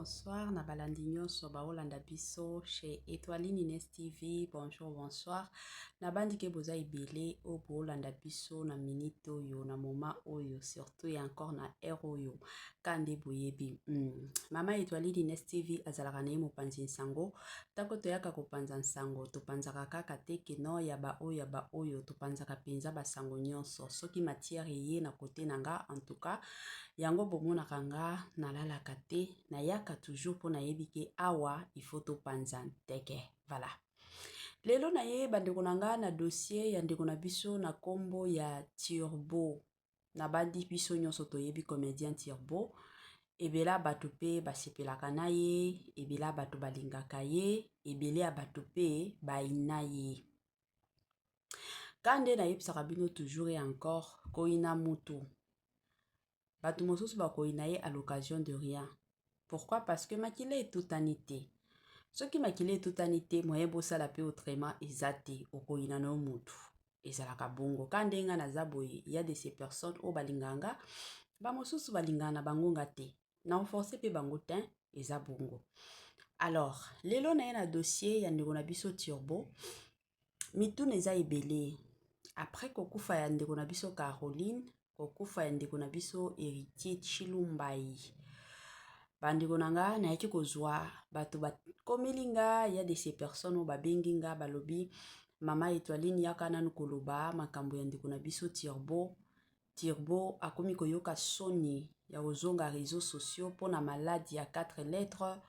bonsoir. Nabalandi nyonso baolanda biso chez Étoiline Ines TV. Bonjour, bonsoir. Nabandi ke boza ibele o boolanda biso na minute oyo, na moment oyo, surtout et encore na heure oyo. Kande boyebi. Mama Étoiline Ines TV azalaka na ye mopanzi nsango. Tako toyaka kopanza nsango, topanzaka kaka te keno ya ba oyo, topanzaka penza basango nyonso. Soki matière ye na kote nanga, en tout cas, yango bomonaka nga nalalaka te nayaka toujours po nayebi ke awa il faut topanza teke. Voilà. Lelo na ye bandeko na nga na dossier ya ndeko na biso na kombo ya Turbo. Na bandi biso nyonso toyebi comédien Turbo. Ebela bato pe basepelaka na ye, ebela bato balingaka ye, ebele bato pe baina ye. Kande na yebisaka bino toujours et encore koina mutu. Bato mosusu bakoina ye à l'occasion de rien. Pourquoi? Parce que makile est toute anité. Ce qui makile est toute anité, moyen bossa la pe autrement ezate okoina no mutu. Ezalaka bongo. Kande nga na zaboye, il y a de ces personnes au balinganga, ba mosusu balingana bangonga te. Na forcer pe bango ten eza bongo. Alors, lelo na ye na dossier ya ndeko na biso Turbo, mitu neza ebele. Après kokufa ya ndeko na biso Caroline, kokufa ya ndeko na biso Héritier Chilumbai. Bandeko nanga na yaki kozwa bato bakomelinga, ya de ces personnes o babenginga balobi Mama Étoiline yaka nanu koloba makambo ya ndeko na biso Turbo. Turbo akomi koyoka soni ya ozonga réseaux sociaux pona maladie ya 4 lettres.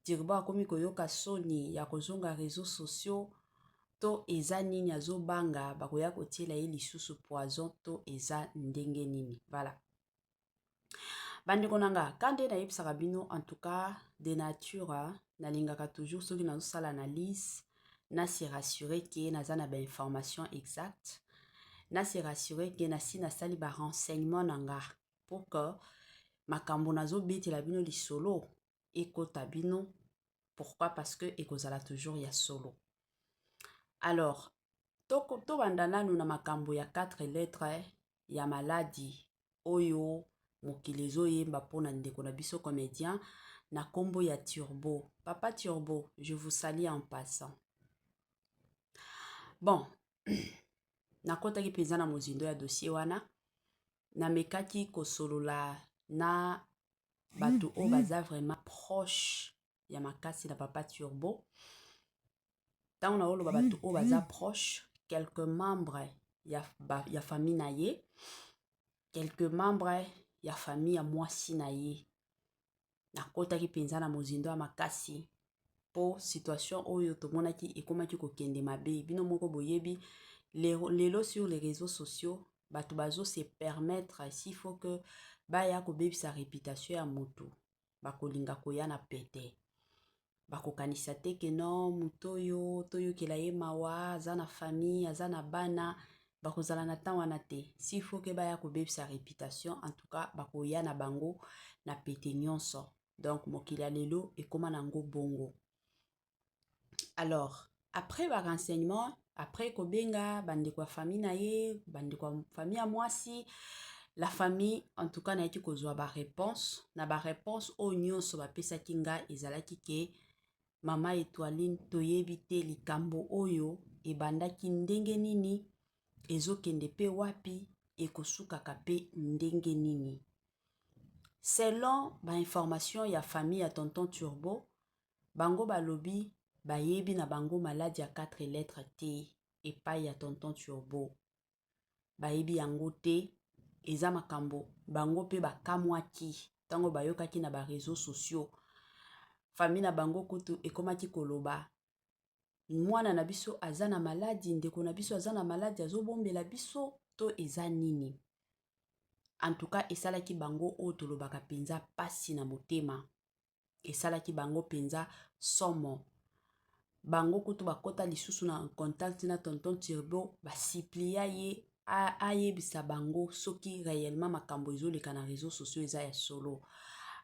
Turbo akomi koyoka soni ya kozonga réseaux sociaux to eza nini azobanga bakoya kotiela ye lisusu poison to eza ndenge nini. Voilà. Bandeko nanga kande na yebisaka bino en tout cas de nature nalingaka toujours soki nazosala analyse na se rassurer ke naza na ba information exacte, na se rassurer ke nasi nasali ba renseignement nanga pour que makambo nazobetela bino lisolo ekota bino. Pourquoi? Parce que ekozala toujours ya solo. Alors, to bandana nous na makambo ya 4 lettres ya maladie oyo mokilezo yemba pona ndeko na biso comédien na kombo ya Turbo. Papa Turbo, je vous salue en passant. Bon, nakota ki penza na mozindo ya dossier wana na mekaki kosolola na bato o baza vraiment proche ya makasi na Papa Turbo. Tant on a olo bato o baza proche, quelques membres ya famille na ye, quelques membres ya famille ya mwasi na ye. Nakota ki penza na mozindo ya makasi po situation oyo tomonaki ekomaki kokende mabe. Bino moko boyebi lelo sur les réseaux sociaux bato bazo se permettre s'il faut que baya ko bebisa réputation ya moto bakolinga koya na pete. Bakokanisa te ke non mutoyo toyo kela ye mawa azana famille azana bana bakozala na temps wana te. S'il faut que baya ko bebisa réputation en tout cas bakoya na bango na pete nyonso. Donc mokili ya lelo ekoma nango bongo. Alors, après ba renseignement, après kobenga bande kwa famille na ye, bande kwa famille ya mwasi, la famille en tout cas na yaki kozwa ba réponse, na ba réponse o nyonso ba pesa kinga ezalaki ke Mama Étoiline toyebi te likambo oyo ebandaki ndenge nini, ezokende pe wapi, ekosukaka pe ndenge nini. Selon ba information ya famille ya tonton Turbo, bango balobi bayebi na bango maladie ya 4 lettres te epai ya tonton Turbo. Bayebi yango te, eza makambo bango pe bakamwaki tango bayokaki na ba réseaux sociaux. Famille na bango kutu ekomaki koloba mwana na biso azana maladie, ndeko na biso azana maladie azobombela biso to eza nini. En tout cas esalaki bango o tolobaka penza pasi na motema. Esalaki bango penza somo. Bango kutu bakota lisusu na contact na tonton Turbo basiplia ye ayebisa bango soki réellement makambo ezoleka na réseaux sociaux eza ya solo.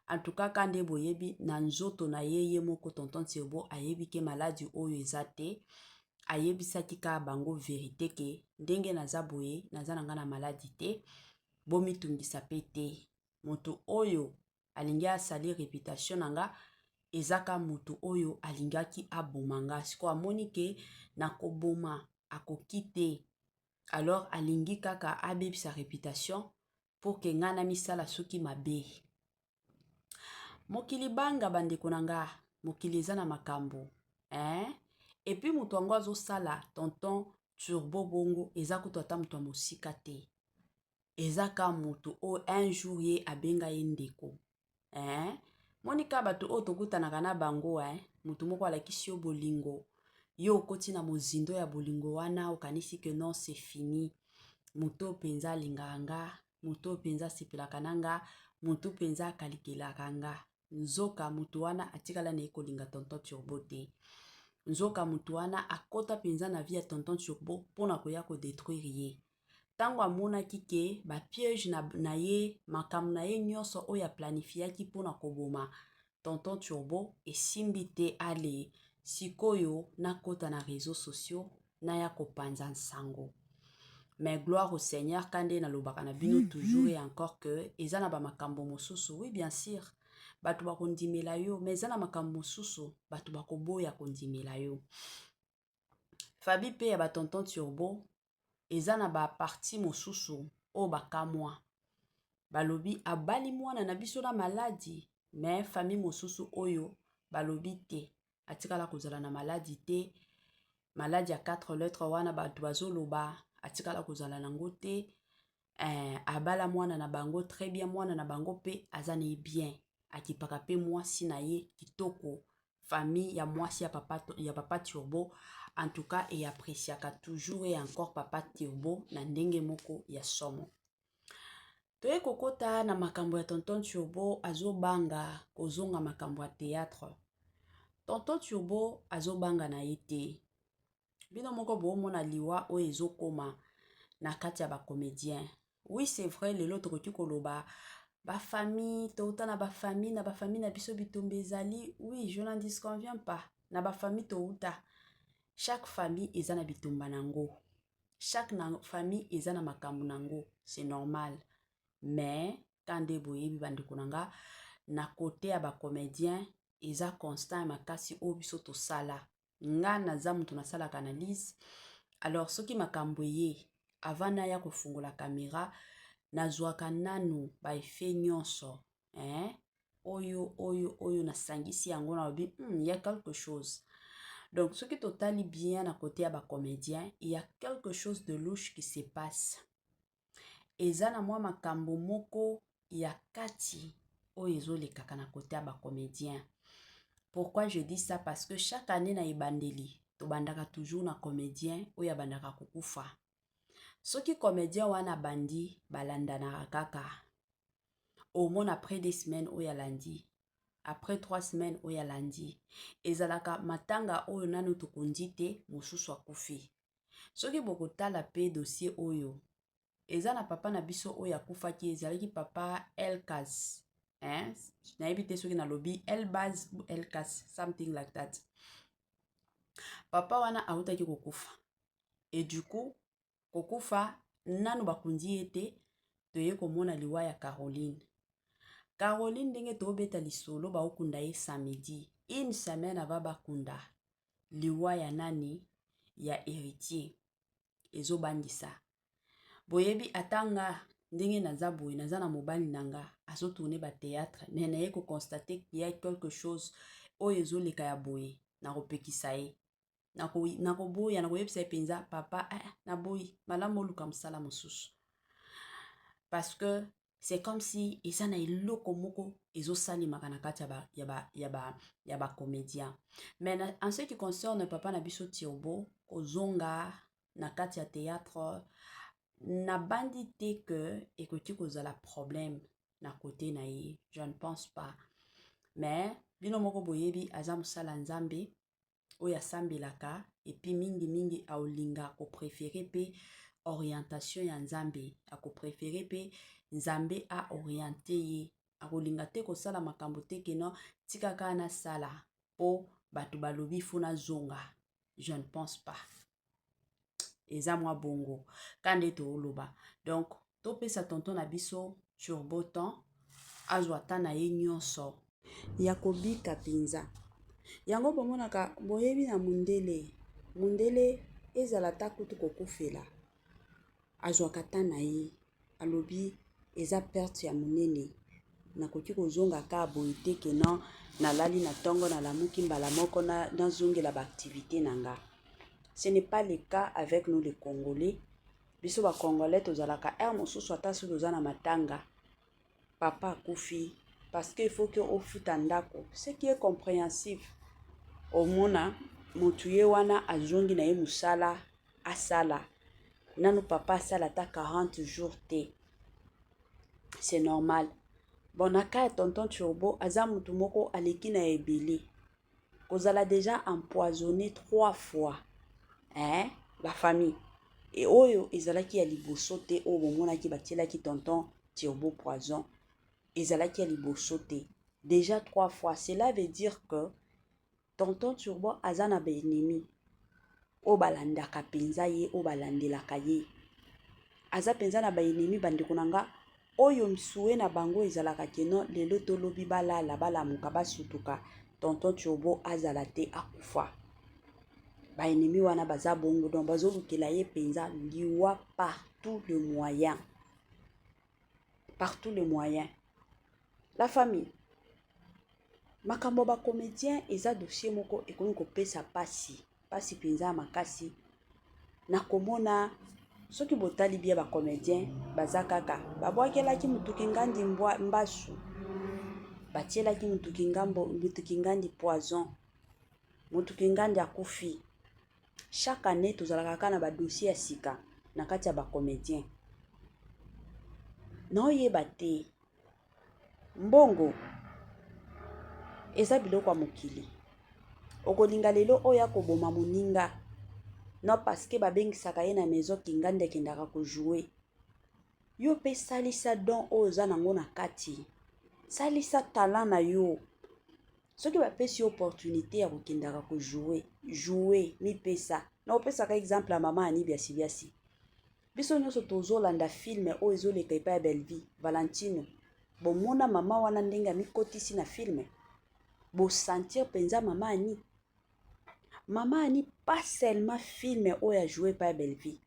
En tout cas kande boyebi na nzoto na ye moko tonton Turbo ayebi ke maladie oyo eza te. Ayebisaki ka bango vérité ke ndenge naza boye naza nanga na maladie te. Bomitungisa pe te. Moto oyo alingi asali réputation nanga ezaka mutu oyo alingaki abomanga siko amoni ke nakoboma akoki te alors alingi kaka abebisa réputation pour que nga na misala soki mabe. Mokili banga bandeko nanga mokili eza na makambo et puis mutu ango azosala tonton Turbo bongo eza kutu ata mutu amosika te eza ka mutu o un jour ye abenga ye ndeko monika bato oyo tokutanaka na bango mutu moko alakisi yo bolingo yo okoti na mozindo ya bolingo wana okanisi ke non c'est fini mutu penza alingaka nga mutu penza asepelaka na nga mutu penza akalikelaka nga nzoka mutu wana atikala na ye kolinga tonton Turbo te nzoka mutu wana akota penza na vie ya tonton Turbo mpona koya kodétruire ye tango amonaki ke bapiège na ye makambo na ye nyonso oyo aplanifiaki mpona koboma tonton Turbo esimbi te ale sikoyo nakota na réseaux sociaux naya kopanza nsango. Mais gloire au Seigneur kande na lobaka na bino toujours et encore que eza na ba makambo mosusu oui bien sûr bato bakondimela yo mais eza na makambo mosusu bato bakoboya kondimela yo. Fabi pe ya ba tonton Turbo eza na ba parti mosusu o bakamwa balobi abali mwana na biso na maladi mais famille mosusu oyo balobi te atikala kozala na maladi te maladi ya 4 lettres wana bato bazoloba atikala kozala nango te abala mwana na bango très bien mwana na bango pe aza na bien akipaka pe mwasi na ye kitoko famille ya mwasi ya papa Turbo en tout cas et appréciaka toujours et encore papa Turbo na ndenge moko ya somo. Toye kokota na makambo ya tonton Turbo azobanga kozonga makambo ya théâtre. Tonton Turbo azobanga na ye te. Bino moko bomona liwa oyo ezokoma na kati ya ba comédien. Oui, c'est vrai lelo tokoki koloba ba famille touta na ba famille na biso bitombe ezali. Oui, je n'en disconviens pas. Na ba famille touta. Chaque famille eza na bitomba nango. Chaque famille eza na makambo nango. C'est normal. Mais quand boyebi bandeko nanga na côté ya ba comédien eza constant makasi o biso to sala. Nga naza mutu nasalaka analyse. Alors soki makambo ye avant na ya kofungola caméra nazwaka nanu ba effet nyonso oyo nasangisi yango na lobi y a quelque chose. Donc ce qui totali bien à côté ya ba comédien, il y a quelque chose de louche qui se passe. Eza na mwa makambo moko ya kati oyo ezolekaka na côté ya ba comédien. Pourquoi je dis ça? Parce que chaque année na ebandeli to bandaka toujours na comédien oyo abandaka kokufa. Soki comédien wana bandi balandana kaka. Au moins après des semaines oyo alandi. Après 3 semaines oyo alandi. Ezalaka matanga oyo nanu tokondi te mosusu akufi. Soki bokotala pe dossier oyo. Eza na papa na biso oyo akufaki ezalaki papa Elkas. Na ebite soki na lobby Elbaz ou Elkas, something like that. Papa wana autaki kokufa. Et du coup, kokufa nanu bakundi ete toye komona liwa ya Caroline. Caroline ndenge tobeta lisolo ba okunda ye samedi. Une semaine avant bakunda liwa ya nani ya héritier. Ezo bandisa. Boyebi atanga ndenge naza boye naza na mobali nanga azo tourner ba théâtre nene ye ko constater qu'il y a quelque chose oyo ezoleka ya boye na kopekisa ye na ko boya na koyebisa penza papa na boyi malamu luka msala mosusu parce que c'est comme si eza na eloko moko ezosalimaka na kati ya ba comédien. Mais en ce qui concerne papa na biso Turbo kozonga na kati ya théâtre na bandi te que ekoti kozala problème na côté na ye, je ne pense pas. Mais bino moko boyebi aza musala nzambe oya sambelaka et puis mingi aolinga ko préférer pe orientation ya nzambe ako préférer pe nzambe a orienté ye akolinga te kosala makambo te keno tikaka na sala po bato balobi funa zonga. Je ne pense pas. Eza mwa bongo kande to oloba. Donc topesa tonton na biso Turbo temps azwa ata na ye nyonso ya kobika mpenza. Yango bomonaka boyebi na mundele ezala ta kutu kokufela azwaka ata na ye alobi eza perte ya monene nakoki kozonga ka boye te ke non nalali na ntongo nalamuki mbala moko nazongela baactivité na nga. Ce n'est pas le cas avec nous les Congolais. Biso ba Congolais tozalaka mosusu ata soki toza na matanga papa akufi parce que il faut que ofuta ndako, ce qui est compréhensif. Omona motu ye wana azongi na ye musala asala nanu papa asala ta 40 jours te, c'est normal. Bon naka tonton Turbo aza mutu moko aleki na ebele kozala déjà empoisonné 3 fois la famille et oyo ezalaki ya liboso te oyo bomonaki batielaki tonton Turbo poison ezalaki ya liboso te déjà 3 fois. Cela veut dire que tonton Turbo aza na baennemi oyo balandaka penza ye oyo balandelaka ye aza penza na baennemi bandeko na nga oyo msuwe na bango ezalaka keno lelo tolobi balala balamuka basutuka tonton Turbo azala te akufa. Baennemi wana baza bongo donc bazolukela ye penza liwa par tous les moyens. Par tous les moyens. La famille. Makambo ba comédien eza dossier moko ekomi kopesa pasi. Pasi penza makasi. Na komona soki botali bia ba comédien baza kaka babwakelaki mutuki ngandi mbasu. Batielaki mutuki ngandi poison. Mutuki ngandi akufi. Chaque année tozalaka kaka na ba dossier ya sika na kati ya ba comédien. Na oyeba te mbongo eza biloko ya mokili. Okolinga lelo oya koboma moninga non parce que babengisaka ye na maison kingandi akendaka ko jouer. Yo pe salisa don oyo oza nango na kati. Salisa talent na yo. Soki bapesi opportunité ya kokendaka ko jouer mi pesa. Na opesaka exemple ya mama ani biasi. Biso nyonso tozolanda film oyo ezoleka epai ya Belleville, Valentino. Bomona mama wana ndenge amikotisi na film. Bo sentir penza mama ani. Mama ani pas seulement film oyo a joué epai ya Belleville.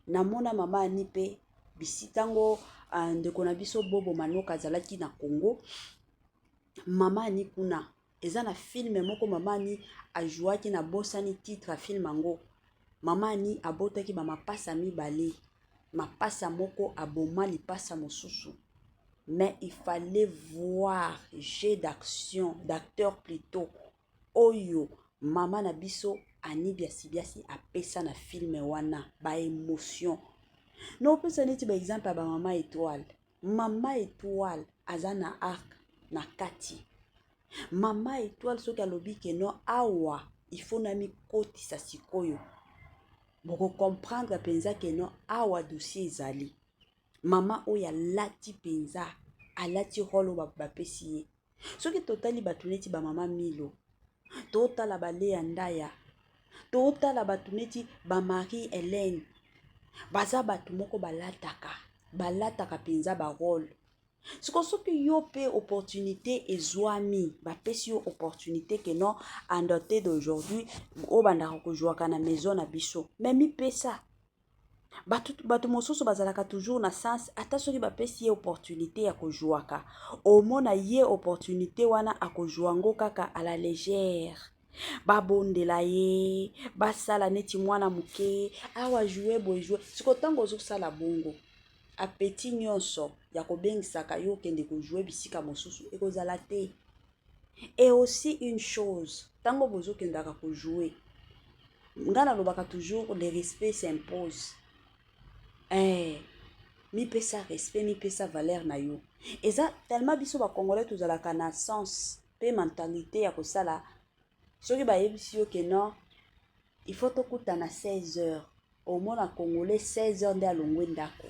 Namona mama ani pe bisitango ndeko na biso Bobo Manoka azalaki na Congo. Mama ani kuna eza na film moko mama ani ajouaki na bosani titre a film ango. Mama ani abotaki ba mapasa mibale. Mapasa moko aboma lipasa mosusu. Mais il fallait voir jeu d'action, d'acteur plutôt. Oyo mama na biso ani biasi apesa na film wana ba émotion. No pesa neti ba exemple ba mama étoile. Mama étoile azana arc na kati. Mama étoile soki alobi ke no awa il faut na mi koti sa sikoyo. Boko comprendre penza ke no awa dossier ezali. Mama oya lati penza alati rolo bapesi ye. Soki totali batu neti ba mama Milo. Totala ba Lea Ndaya. Totala batu neti ba Marie Hélène. Baza batu moko balataka penza ba rôle. Soki yo pe opportunité ezwami, bapesi yo opportunité que non en doté d'aujourd'hui o bandaka ko jouaka na maison na biso. Mais mi pesa. Batu mosusu bazalaka toujours na sens ata soki bapesi ye opportunité ya ko jouaka. Omona ye opportunité wana akojouango kaka à la légère. Babondela ye, basala neti mwana muke, awa jouer boy jouer. Siko tango ozosala bongo. Appétit nyonso ya kobengisaka yo kende ko jouer bisika mosusu ekozala te. Et aussi une chose, tango bozo kendaka ko jouer. Ngana lobaka toujours le respect s'impose. Mi pesa respect, mi pesa valeur na yo. Eza tellement biso ba Congolais tozalaka na sens pe mentalité ya kosala. Soki ba yebisi yo ke non, il faut tokuta na 16 heures. Au moins na Congolais 16 heures nde alongwe ndako.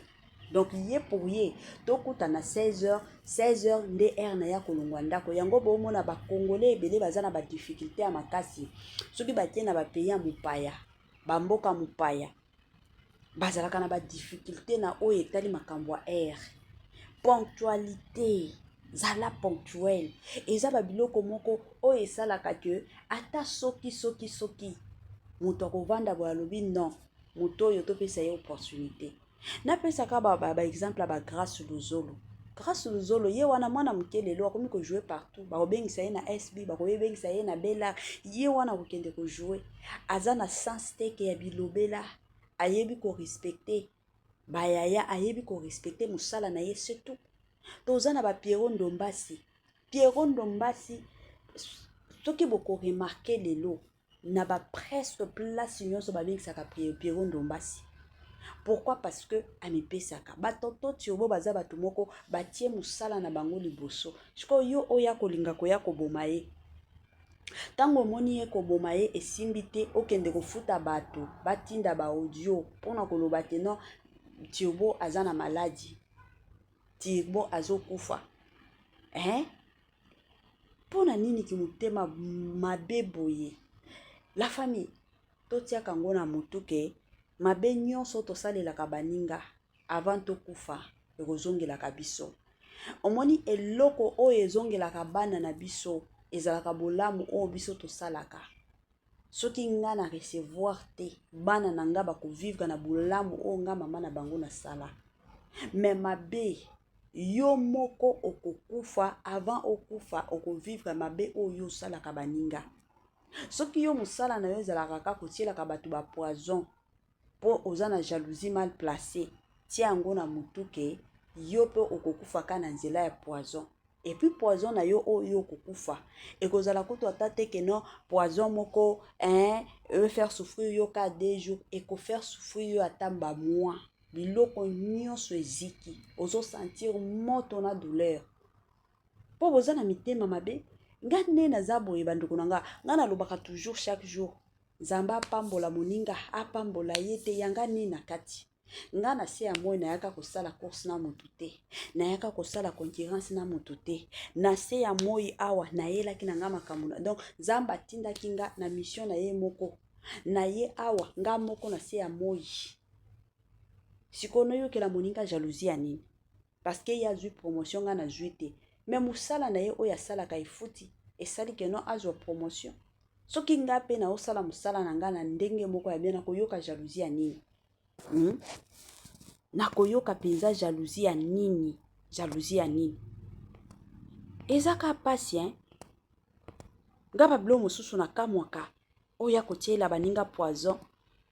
Donc yé pour yé, tokuta na 16 heures nde heure na ya kolongwa ndako. Yango bo mona ba Congolais ebele baza na ba difficulté ya makasi. Soki batie na ba pays ya mupaya, ba mboka mupaya. Bazalaka na ba difficulté na oyo etali makambo ya heure. Ponctualité. zala ponctuel. Eza ba biloko moko oyo esalaka ke ata soki moto akovanda boye alobi non moto oyo topesa ye opportunité. Napesaka ba exemple ba Grâce Luzolo. Grâce Luzolo ye wana mwana moke lelo akomi ko jouer partout. Bakobengisa ye na SB, bakobengisa ye na Bella, ye wana kokende ko jouer. Aza na sens teke ya bilobela, ayebi ko respecter bayaya, ayebi ko respecter musala na ye c'est tout. Toza na ba Pierrot Ndombasi. Pierrot Ndombasi soki boko remarquer lelo na ba presque place nyonso babengisaka Pierrot Ndombasi. Pourquoi? Parce que amipesaka batoto tiobo baza bato moko batie musala na bango liboso. Siko yo oya kolinga koya koboma ye. Tango moni ye koboma ye esimbi te okende kofuta bato batinda ba audio pona koloba te non tiobo aza na maladie. Tiobo azokufa. Pona nini ki mutema mabe boye. La famille totia kango na mutu ke mabe nyonso tosalelaka baninga avant tokufa ekozongelaka biso. Omoni eloko oyo ezongelaka bana na biso ezalaka bolamu oyo biso tosalaka. Soki nga na recevoir te bana na nga bakovivre na bolamu oyo nga mama na bango na sala. Mais mabe yo moko okokufa avant okufa okovivre mabe oyo osalaka baninga. Soki yo musala na yo ezalaka kaka kotielaka bato ba poison po oza na jalousie mal placée, tia yango na mutu ke yo pe okokufa ka na nzela ya poison. Et puis poison na yo oyo okokufa ekozala kutu ata te ke non poison moko faire souffrir yo ka 2 jours eko faire souffrir yo ata ba mois. Biloko nyonso eziki ozo sentir moto na douleur po boza na mitema mabe. Nga nde naza boye bandeko na nga nalobaka toujours chaque jour Nzamba apambola moninga apambola ye te yanga ni na kati. Nga na se ya moi nayaka kosala course na motu te, nayaka kosala concurrence na motu te. Na se ya moi awa nayelaki na nga makambo. Donc Nzamba tindaki nga na mission na ye moko. Na ye awa nga moko na se ya moi. Sikono yo ke la moninga jalousie ya nini? Parce que ya zui promotion nga na zui te. Mais musala na ye oya sala ka ifuti esali ke no azwa promotion. Soki nga pe na osala musala na nga na ndenge moko ya bien na koyoka jalousie ya nini? Na koyoka penza jalousie ya nini? Jalousie ya nini? Ezaka pasi nga babilo mosusu na kamwaka oya kotiela baninga poison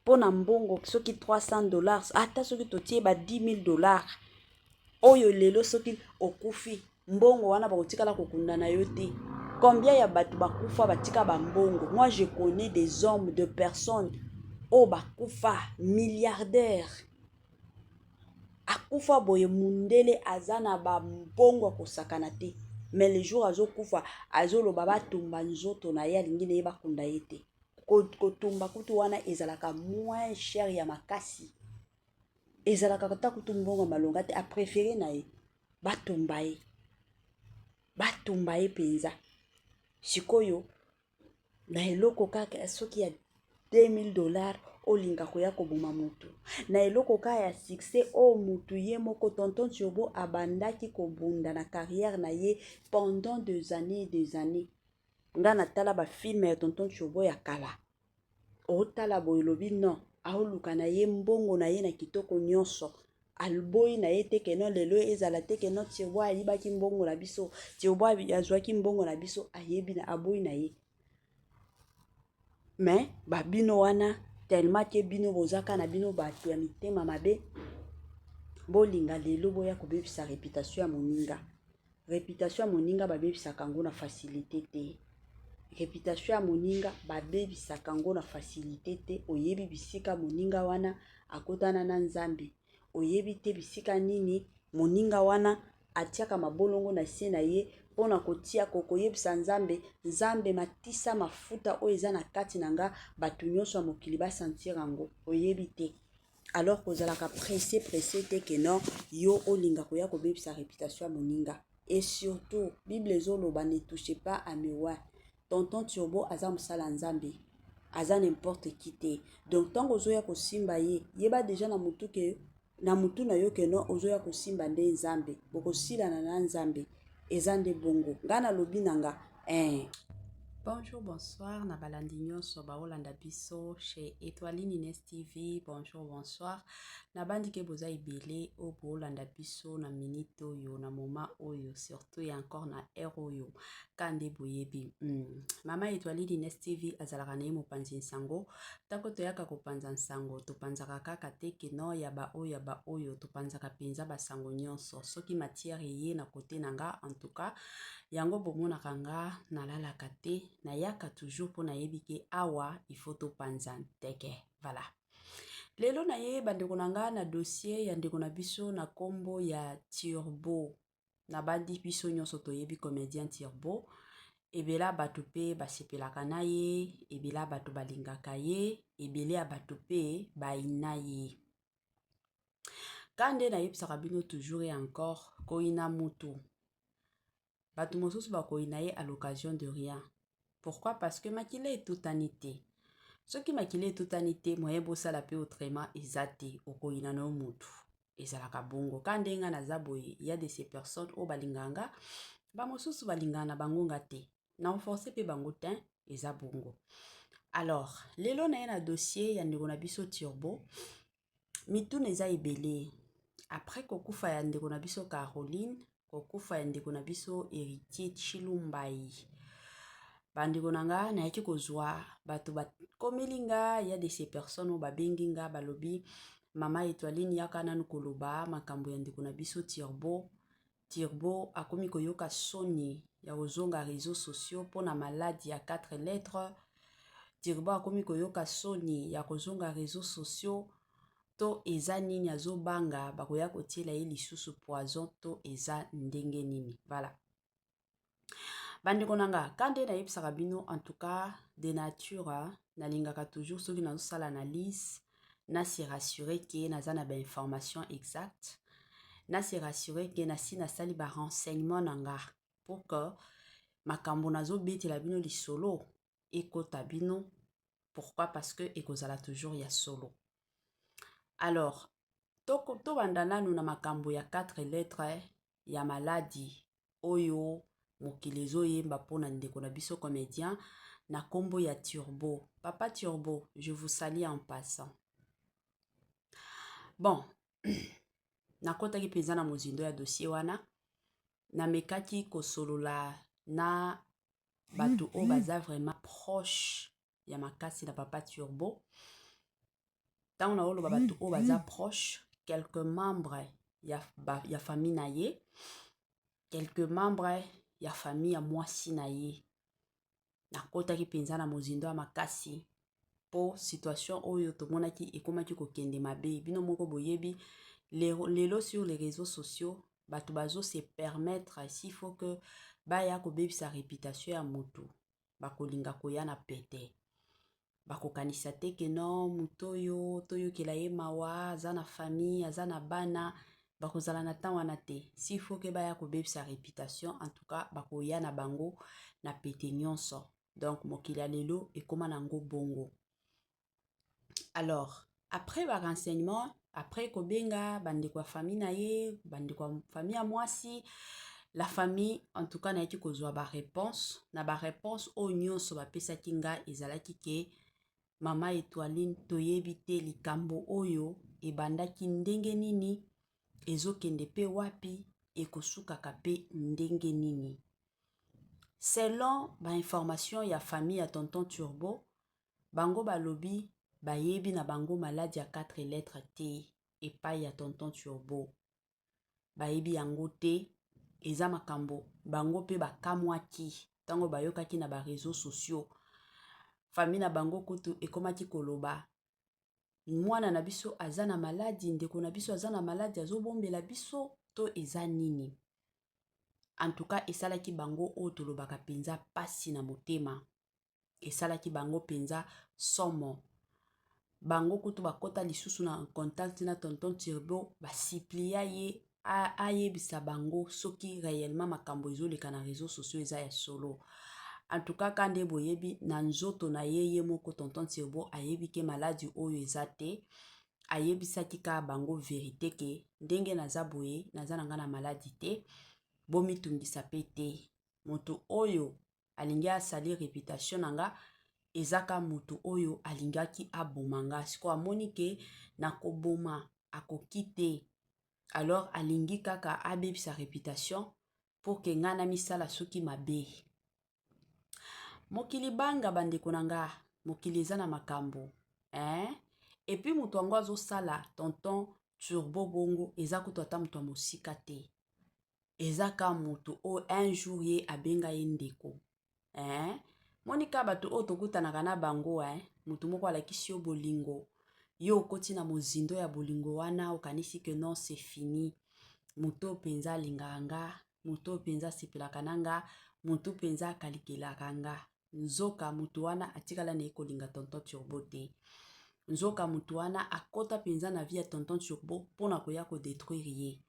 pona mbongo soki $300 ata soki totie ba $10,000 oyo lelo soki okufi mbongo wana bakotikala kokunda na yo te. Combien ya bato bakufa batika bambongo? Moi je connais des hommes, de personnes oh bakufa milliardaires. Akufa boye mundele azana bambongo kosakana te. Mais le jour azo kufa azoloba batumba nzoto na ya lingine ye bakunda ye te. Kotumba kutu wana ezalaka moins cher ya makasi. Ezalaka kata kutu mbongo malonga te a préféré na ye batumba ye. Batumba ye penza. Sikoyo na eloko kaka soki ya $2,000 olinga koya koboma mutu. Na eloko kaka ya succès o mutu ye moko tonton Tiobo abandaki kobunda na carrière na ye pendant des années. Nga na tala ba film ya tonton Tiobo ya kala. O tala boy lobi non. Aoluka na ye mbongo na ye na kitoko nyonso. Alboyi na ye teke non lelo ezala teke non Tiobo ayibaki mbongo na biso. Tiobo azwaki mbongo na biso ayebi na aboyi na ye. Mais babino wana tellement que bino bozaka na bino bato ya mitema mabe bolinga lelo boya kobebisa réputation ya moninga. Réputation ya moninga babebisa kango na facilité te. Réputation ya moninga babebisa kango na facilité te. Oyebi bisika moninga wana akotana na Nzambe. Oyebi te bisika nini moninga wana atiaka mabolongo na se na ye pona kotia koyebisa Nzambe. Nzambe matisa mafuta o eza na kati na nga bato nyonso ya mokili ba sentir yango. Oyebi te. Alors kozalaka pressé te que non yo olinga koya kobebisa réputation ya moninga. Et surtout Bible ezoloba ne touchez pas à mes oins. Tonton Tiobo aza musala Nzambe. Aza n'importe qui te. Donc tant ozoya kosimba ye yeba déjà na mutu na yo ke non ozoya kosimba nde Nzambe. Boko sila na Nzambe. ezande bongo ngana lobi nanga Bonjour, bonsoir, na balandi nyonso baolanda biso chez Étoiline Ines TV. Bonjour, bonsoir. Na bandi ke boza ibele o boolanda biso na minute oyo na moment oyo surtout et encore na heure oyo kande boyebi. Mama Étoiline Ines TV azalaka na ye mopanzi nsango. Tako toyaka kopanza nsango topanzaka kaka te keno ya ba oyo topanzaka penza basango nyonso. Soki matière ye na kote nanga en tout cas yango bomonaka nga nalalaka te nayaka toujours mpo nayebi ke awa ifo topanza nteke. Voilà. Lelo na ye bandeko na nga na dossier ya ndeko na biso na kombo ya Turbo. Na bandi biso nyonso toyebi comédien Turbo. Ebela bato pe basepelaka na ye, ebela bato balingaka ye, ebele ya bato pe baina ye. Kande na yebisaka bino toujours et encore koina mutu. Bato mosusu bakoina ye à l'occasion de rien. Pourquoi? Parce que makile etutani te. Soki makile etutani te, moye bosala pe autrement ezate okoina no mutu. Ezalaka bongo. Kande nga na zaboye, il y a de ces personnes o balinganga, ba mosusu balingana bangonga te. Na force pe bango ten, eza bongo. Alors, lelo na ye na dossier ya ndeko na biso Turbo, mitu neza ebele. Après kokufa ya ndeko na biso Caroline, kokufa ya ndeko na biso Héritier Chilumbai. Bandeko na nga na yaki kozwa bato bakomelinga ya de ces personnes o babengi nga balobi Mama Étoiline yaka nanu koloba makambo ya ndeko na biso Turbo. Turbo akomi koyoka soni ya ozonga réseaux sociaux pona maladie ya 4 lettres. Turbo akomi koyoka soni ya kozonga réseaux sociaux to eza nini azobanga bakoya kotiela ye lisusu poison to eza ndenge nini. Voilà. Bandeko nanga kande na yebisaka bino en tout cas de nature nalingaka toujours soki nazosala analyse na se rassurer ke naza na ba information exacte na se rassurer ke nasi nasali ba renseignement nanga pour que makambo nazobetela bino lisolo ekota bino. Pourquoi? Parce que ekozala toujours ya solo. Alors, to bandana nous na makambo ya 4 lettres ya maladie oyo mokilizo yemba pona ndeko na biso comédien na kombo ya Turbo. Papa Turbo, je vous salue en passant. Bon, nakota ki penza na mozindo ya dossier wana na mekaki kosolola na bato o baza vraiment proche ya makasi na Papa Turbo. Tant on a olo bato o baza proche, quelques membres ya famille na ye, quelques membres ya famille ya mwasi na ye. Nakota ki penza na mozindo ya makasi po situation oyo tomonaki ekomaki kokende mabe. Bino moko boyebi lelo sur les réseaux sociaux bato bazo se permettre s'il faut que baya ko bebisa réputation ya mutu bakolinga koya na pete. Bakokanisa te ke non mutoyo toyo kela ye mawa azana famille azana bana bakozala na temps wana te. S'il faut que baya ko bebisa réputation en tout cas bakoya na bango na pete nyonso. Donc mokili ya lelo ekoma nango bongo. Alors après ba renseignement après kobenga bandeko ya famille na ye bandeko ya famille ya mwasi la famille en tout cas na yaki kozwa ba réponse na ba réponse o nyonso bapesaki nga ezalaki ke Mama Étoiline toyebi te likambo oyo ebandaki ndenge nini ezokende pe wapi ekosukaka pe ndenge nini. Selon ba information ya famille ya tonton Turbo bango balobi bayebi na bango maladie ya 4 lettres te epai ya tonton Turbo. Bayebi yango te eza makambo bango pe bakamwaki tango bayokaki na ba réseaux sociaux. Famille na bango kutu ekomaki koloba mwana na biso azana maladie ndeko na biso azana maladie azobombela biso to eza nini. En tout cas esalaki bango o tolobaka penza pasi na motema. Esalaki bango penza somo. Bango kutu bakota lisusu na contact na tonton Turbo basiplia ye ayebisa bango soki réellement makambo ezoleka na réseaux sociaux eza ya solo. En tout cas kande boyebi na nzoto na ye moko tonton Turbo ayebi ke maladie oyo eza te. Ayebisaki ka bango vérité ke ndenge naza boye naza na nga na maladie te. bomitungisa pe te. Moto oyo alingi asali réputation nanga ezaka moto oyo alingaki aboma nga. Siko amoni ke nakoboma akoki te, alors alingi kaka abebisa réputation pour que nga na misala soki mabe. Mokili banga bandeko nanga, mokili eza na makambo. Et puis moto ango azosala tonton Turbo bongo eza kutu ata moto mosika te. Eza ka moto o un jour ye abenga ye ndeko. Monika bato o tokutanaka na bango, moto moko alakisi yo bolingo. Yo okoti na mozindo ya bolingo wana okanisi que non c'est fini. Moto penza linganga, moto penza sipelaka nanga, moto penza kalikelaka nga. Nzoka moto wana atikala na ekolinga tonton Turbo te. Nzoka moto wana akota penza na vie ya tonton Turbo pona koya ko détruire ye.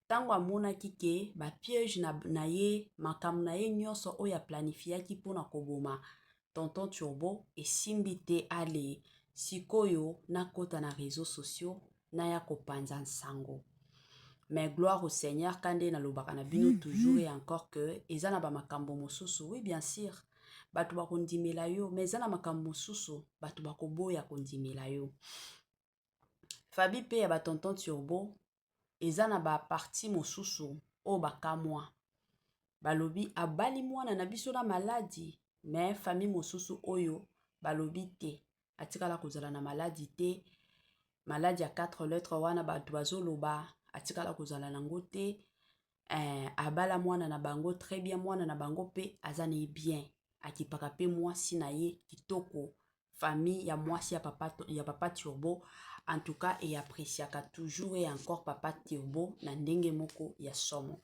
Tango amonaki ke ba piège na ye, makamu na ye nyonso oya planifiaki pona koboma tonton Turbo esimbi te ale sikoyo na kota na réseaux sociaux na ya kopanza nsango. Mais gloire au Seigneur kande na lobaka na bino toujours et encore que eza na ba makambo mosusu. Oui bien sûr. Batu bakondimela yo, mais eza na makambo mosusu batu bakoboya kondimela yo. Fabi pe ya ba tonton Turbo eza na ba parti mosusu o bakamwa. Balobi abali mwana na biso na maladi, mais famille mosusu oyo balobi te. Atikala kozala na maladi te. Maladi ya 4 lettres wana batu bazoloba atikala kozala nango te. Abala mwana na bango très bien, mwana na bango pe azane bien. Akipaka pe mwasi na ye kitoko. Famille ya mwasi ya papa Turbo en tout cas et appréciaka toujours et encore papa Turbo na ndenge moko ya somo.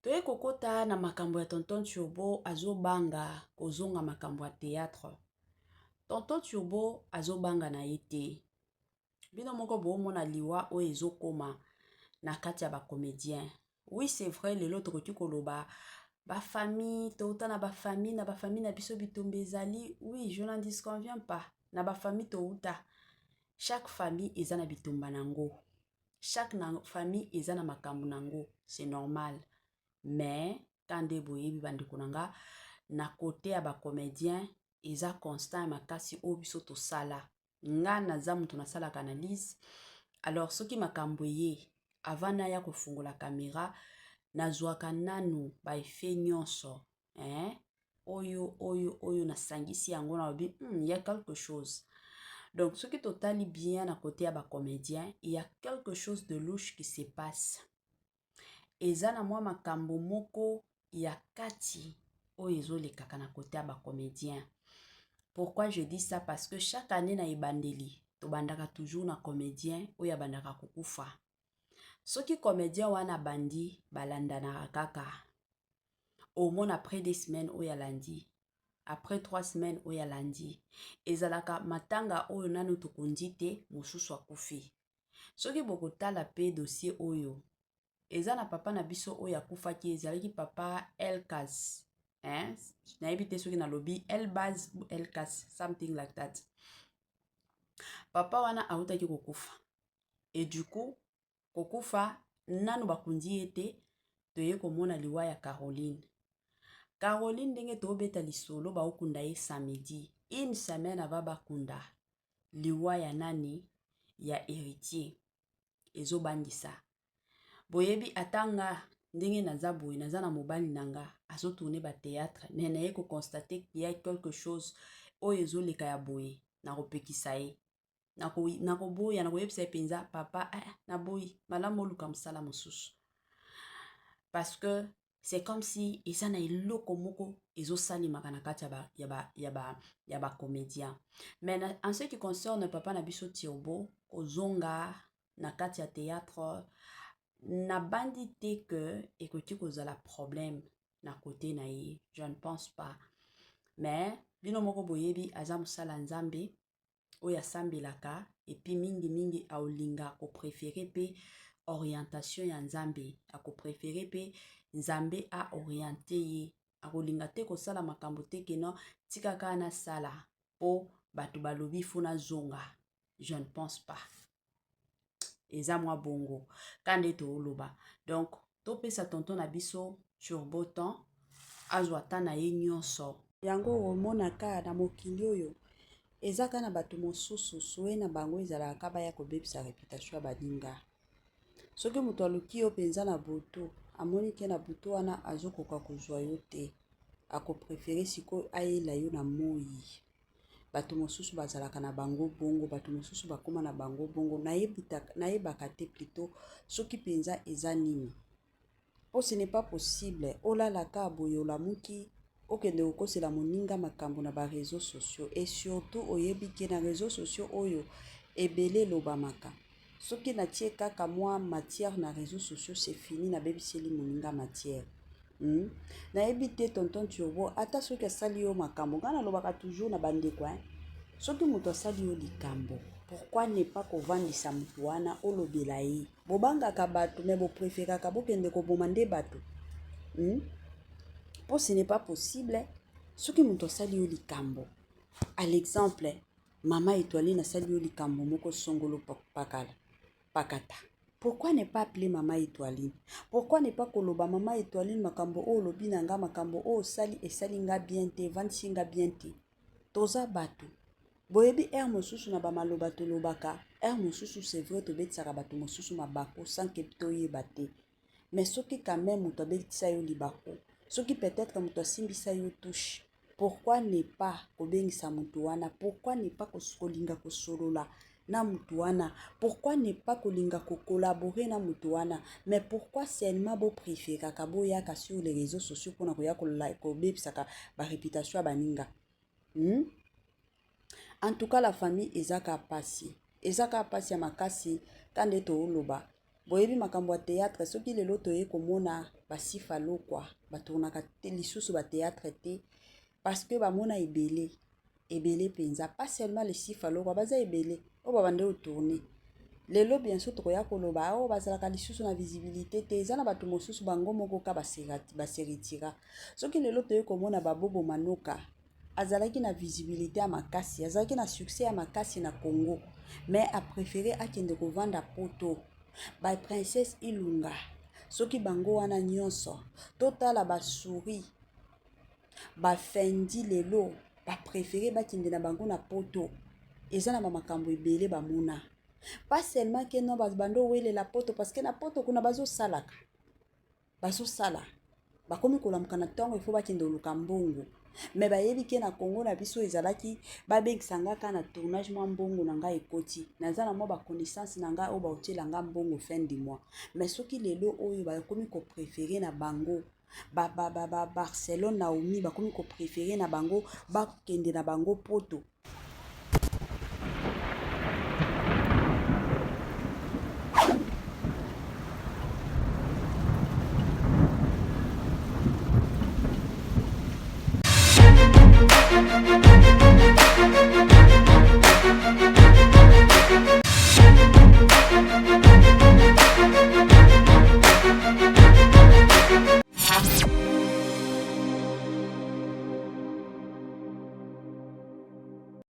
Toye kokota na makambo ya tonton Turbo azobanga kozonga makambo ya théâtre. Tonton Turbo azobanga na yete. Bino moko bomona liwa o ezokoma na kati ya ba comédien. Oui, c'est vrai, lelo tokoki koloba ba famille, touta na ba famille na biso bitombe ezali. Oui, je n'en disconviens pas. Na ba famille touta. Chaque famille eza na bitomba nango. Chaque famille eza na makambo nango. C'est normal. Mais quand deboyebi bandeko nanga na côté ya ba comédien eza constant makasi o biso to sala. Nga naza mutu na sala analyse. Alors soki makambo ye avant ya kofungola caméra nazwaka nanu ba effet nyonso. Oyo na sangisi yango na obi, y a quelque chose. Donc ce qui totali bien à côté ya ba comédien, il y a quelque chose de louche qui se passe. Eza na mwa makambo moko ya kati oyo ezolekaka na côté ya ba comédien. Pourquoi je dis ça? Parce que chaque année na ebandeli to bandaka toujours na comédien oyo bandaka kokufa. Soki comédien wana bandi balanda na kaka. Au moins après des semaines oyo lundi. Après 3 semaines oyo lundi. Ezalaka matanga oyo nanu tokondi te mosusu akufi. Soki bokotala pe dossier oyo. Eza na papa na biso oyo akufaki ezalaki papa Elkas. Na ebite soki na lobby Elbaz ou Elkas, something like that. Papa wana autaki kokufa. Et du coup, kokufa nanu bakundi ete toye komona liwa ya Caroline. Caroline ndenge tobeta lisolo ba okunda ye samedi. Une semaine avant bakunda liwa ya nani ya héritier. Ezo bandisa. Boyebi atanga ndenge naza boye naza na mobali nanga azo tourner ba théâtre nene ye ko constater qu'il y a quelque chose oyo ezoleka ya boye na kopekisa ye. Nako boya na koyebisa penza papa na boyi malamu luka msala mosusu. Parce que c'est comme si ezana eloko moko ezosalimaka na kati ya ba comédien. Mais en ce qui concerne papa na biso Turbo kozonga na kati ya théâtre na bandi te que ekoti kozala problème na côté na ye, je ne pense pas. Mais bino moko boyebi aza musala nzambe oya sambelaka et puis mingi aolinga ko préférer pe orientation ya nzambe ako préférer pe nzambe a orienté ye akolinga te ko sala makambo te keno tikaka na sala po batu balobi funa zonga. Je ne pense pas. Eza mwa bongo kande to oloba. Donc topesa tonton na biso turbo temps azwa ata na ye nyonso. Yango omonaka na mokili oyo ezaka na bato mosusu soye na bango ezalaka baya kobebisa réputation ya baninga. Soki moto aluki yo penza na butu amoni ke na butu wana azokoka kozwa yo te, akoprefere sikoyo ayela yo na moi. Bato mosusu bazalaka na bango bongo, bato mosusu bakoma na bango bongo, nayebaka te plutôt soki penza eza nini. Po ce n'est pas possible olalaka boye olamuki okende okosela moninga makambo na ba réseaux sociaux, et surtout oyebi ke na réseaux sociaux oyo ebele lobamaka. Soki natie kaka mwa matière na réseaux sociaux c'est fini, na bebiseli moninga matière. Nayebi te tonton Turbo ata soki asali yo makambo ngana lobaka toujours na bandeko soki moto asali yo likambo, pourquoi ne pas kovandisa moto wana olobela ye? Bobangaka bato me bopreferaka bokende koboma nde bato. Po ce n'est pas possible. Soki moto asali yo likambo, à l'exemple mama Étoiline asali yo likambo moko songolo pakata, pourquoi ne pas appeler mama Étoiline? Pourquoi ne pas koloba mama Étoiline makambo o lobi nanga makambo o sali esali nga bien te, vandisi nga bien te? Toza bato boyebi air mosusu na bamaloba tolobaka, air mosusu c'est vrai tobetisaka bato mosusu mabako sans que toyeba te. Mais soki quand même moto abetisa yo libako, soki peut-être moto asimbisa yo touche, pourquoi ne pas kobengisa moto wana? Pourquoi ne pas kolinga kosolola na moto wana? Pourquoi ne pas kolinga collaborer na moto wana? Mais pourquoi seulement bo préférer kaboyaka sur les réseaux sociaux pona koya kobebisaka ba réputation ya baninga? En tout cas la famille ezaka pasi ya makasi kande to oloba. Boyebi makambo ya théâtre soki lelo toye komona basifa lokwa batournaka te lisusu ba théâtre te parce que bamona ebele penza, pas seulement les sifa lokwa baza ebele o babande tourner. Lelo bien sûr tokoya koloba o bazalaka lisusu na visibilité te, eza na bato mosusu bango moko ka baseritira. Soki lelo toye komona babobo manoka azalaki na visibilité ya makasi, azalaki na succès ya makasi na Congo, mais a préféré akende kovanda poto. Ba princesse Ilunga soki bango wana nyonso totala basuri bafendi lelo ba préféré bakende na bango na poto, eza na makambo ebele bamona. Pas seulement que non bando wele la poto parce que na poto kuna bazosala bakomi kolamuka na ntongo il faut bakende oluka mbongo. Mais bayebi ke na Congo na biso ezalaki babengisa ngaka na tournage mwa mbongo na nga ekoti, naza na mwa baconnaissance na nga oyo baotiela nga mbongo fin du mois. Mais soki lelo oyo bakomi kopréféré na bango Barcelone Naomi bakomi kopréféré na bango bakende na bango poto,